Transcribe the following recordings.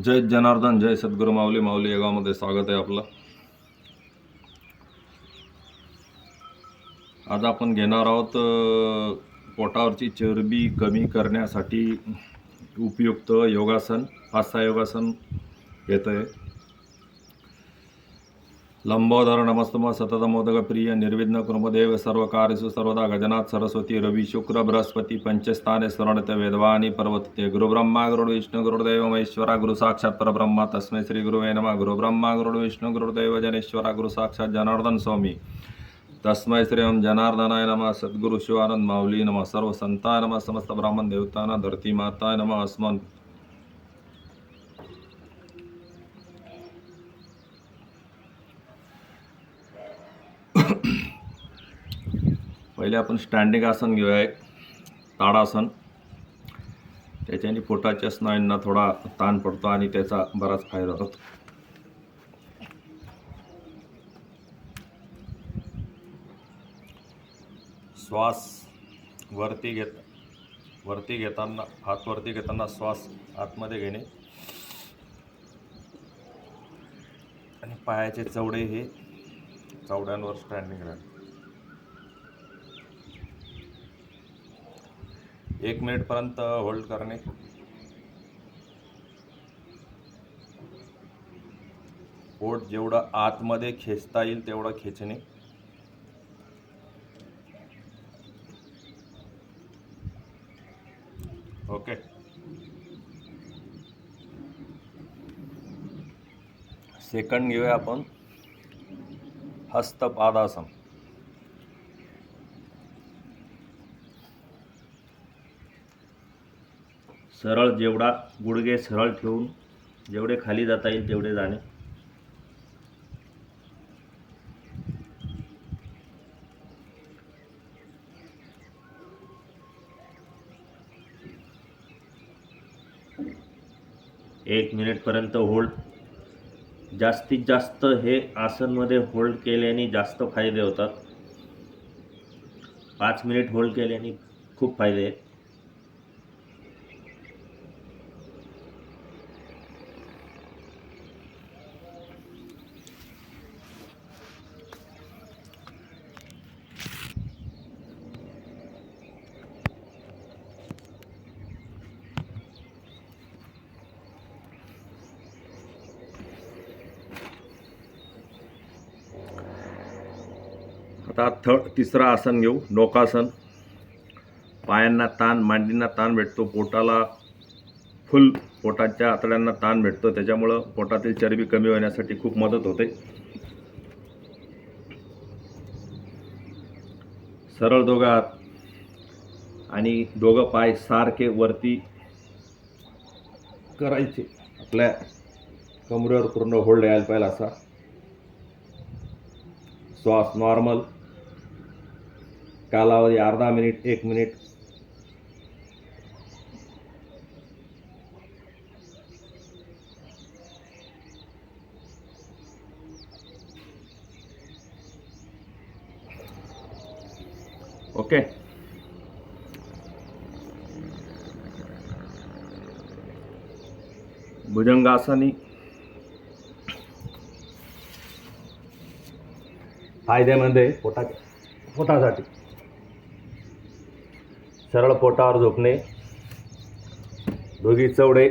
जय जनार्दन, जय सद्गुरू माऊली. माऊली या गावामध्ये स्वागत आहे आपलं. आज आपण घेणार आहोत पोटावरची चरबी कमी करण्यासाठी उपयुक्त योगासन. 5-6 योगासन घेतोय. लंबोदर नमस्तम सततमोदक प्रिय निर्विघ्न कुर्मदेव सर्व कार्येषु सर्वदा गजनाथ सरस्वती रवि शुक्र बृहस्पति पंचस्थाने स्मरणते वेदवाणी पर्वतते. गुरुब्रह्मा गुरुर्विष्णु गुरुदेव महेश्वरा गुरु साक्षात परब्रह्मा तस्मै श्री गुरुवे नमः. गुरुब्रह्मा गुरुर्विष्णु गुरुदेव जनेश्वरा गुरु साक्षात जनार्दन स्वामी तस्मै श्री ओम जनार्दनाय नमः. सद्गुरु शिवानंद माऊली नमः. सर्व संताय नमः. समस्त ब्राह्मण देवतांना धरती माताय नमः. अस्मन पहिले आपण स्टँडिंग आसन घेऊया, एक ताडासन. त्याच्याने पोटाच्या स्नायूंना थोडा ताण पडतो आणि त्याचा बराच फायदा होतो. श्वास वरती घेताना हात वरती घेताना श्वास आतमध्ये घेणे आणि पायाचे चवडे हे चवड्यांवर स्टँडिंग राहणे. 1 मिनिटपर्यंत होल्ड करणे. पोट जेवढं आतमध्ये खेचता येईल तेवढं खेचणे. ओके. सेकंड घेऊया आपण हस्तपादासन. सरळ जेवढा गुडघे सरळ ठेवून जेवढे खाली जाता येईल तेवढे जाणे. एक मिनिटपर्यंत होल्ड. जास्तीत जास्त हे आसनमध्ये होल्ड केल्याने जास्त फायदे होतात. 5 मिनिट होल्ड केल्याने खूप फायदे आहेत. आता तिसरं आसन घेऊ, डोकासन. पायांना ताण, मांडींना ताण भेटतो, पोटाला फुल पोटाच्या आतड्यांना ताण भेटतो. त्याच्यामुळं पोटातील चरबी कमी होण्यासाठी खूप मदत होते. सरळ दोघं हात आणि दोघं पाय सारखे वरती करायचे. आपल्या कमरेवर पूर्ण होल्ड यायला पाहिजे असा. श्वास नॉर्मल. कालावधी अर्धा मिनिट, 1 मिनिट. ओके. भुजंगासनी फायद्यामध्ये पोटासाठी सरळ पोटावर झोपणे, दोघी चवडे,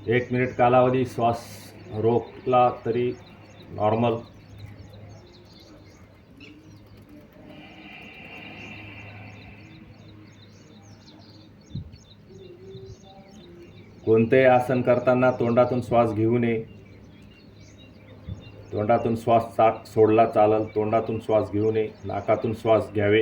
एक मिनिट कालावधी. श्वास रोखला तरी नॉर्मल. कोणतेही आसन करताना तोंडातून श्वास घेऊ नये. तोंडातून श्वास सोडला चालल. तोंडातून श्वास घेऊ नये, नाकातून श्वास घ्यावे.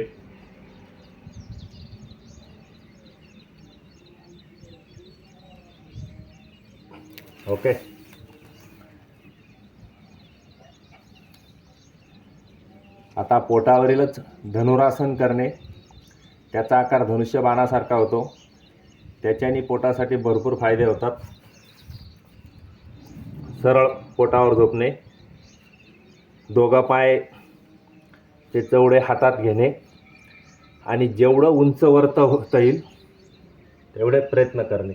ओके. आता पोटावरीलच धनुरासन करणे. त्याचा आकार धनुष्यबाणासारखा होतो. त्याच्याने पोटासाठी भरपूर फायदे होतात. सरळ पोटावर झोपणे, दोघा पाय ते चवडे हातात घेणे, आणि जेवढं उंच वरता होता येईल तेवढे प्रयत्न करणे.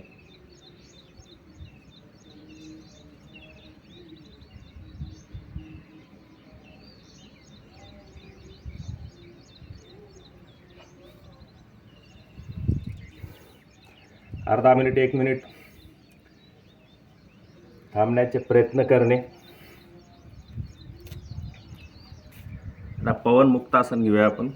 अर्धा मिनिट 1 मिनिट थांबण्याचे प्रयत्न करणे. आता पवन मुक्तासन घेऊया आपण.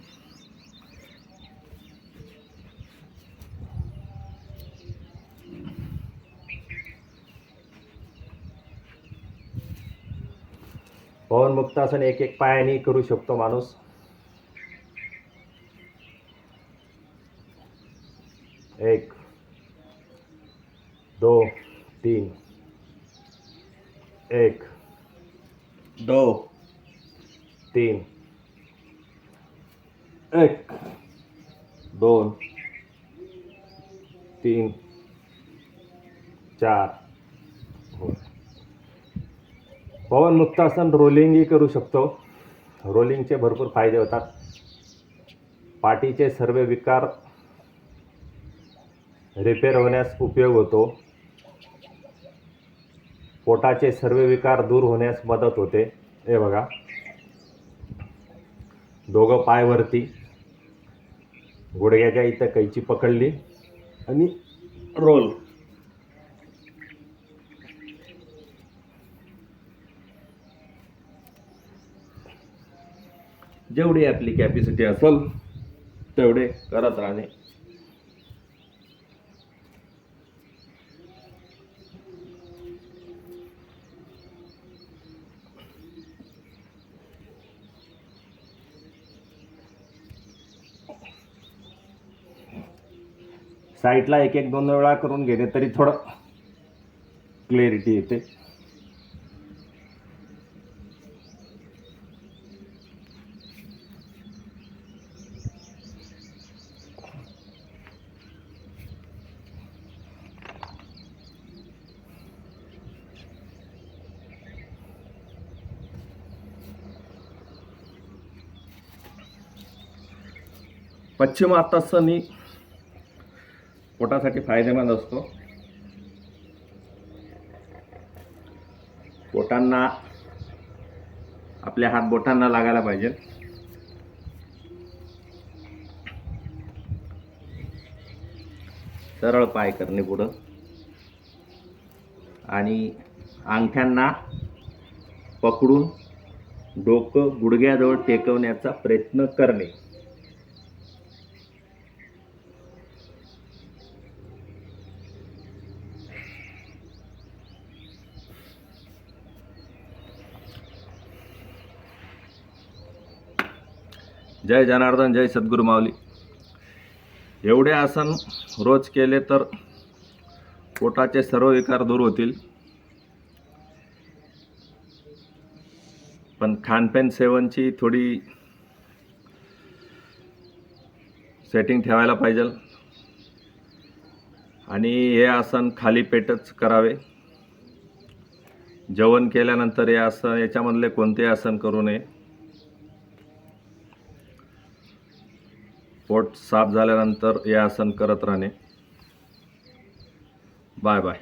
पवन मुक्तासन एक एक पायाने करू शकतो माणूस. 1 2 3 1 2 3 1 2 3 4. पवन मुक्तासन रोलिंगही करू शकतो. रोलिंगचे भरपूर फायदे होतात. पाठीचे सर्व विकार रिपेअर होण्यास उपयोग होतो. पोटाचे सर्व विकार दूर होण्यास मदत होते. हे बघा, दोघं पाय वरती, गुडघ्याच्या इथं कैची पकडली आणि रोल. जेवढी आपली कॅपॅसिटी असेल तेवढे करत राहणे. साईडला 1-1 वेळा करून घेणे तरी थोडं क्लॅरिटी येते. पश्चिमातासन ही पोटासाठी फायदेमंद असतो. पोटांना, आपल्या हात बोटांना लागायला पाहिजे. सरळ पाय करणे पुढं आणि अंगठ्यांना पकडून डोकं गुडघ्याजवळ टेकवण्याचा प्रयत्न करणे. जय जनार्दन, जय सद्गुरू माऊली. एवढे आसन रोज केले तर पोटाचे सर्व विकार दूर होतील. पण खानपान सेवनची थोडी सेटिंग ठेवायला पाहिजे आणि हे आसन खाली पेटच करावे. जेवण केल्यानंतर हे आसन, याच्यामधले कोणते आसन करू नये. पोट साफ झाल्यानंतर हे आसन करत राहणे. Bye bye.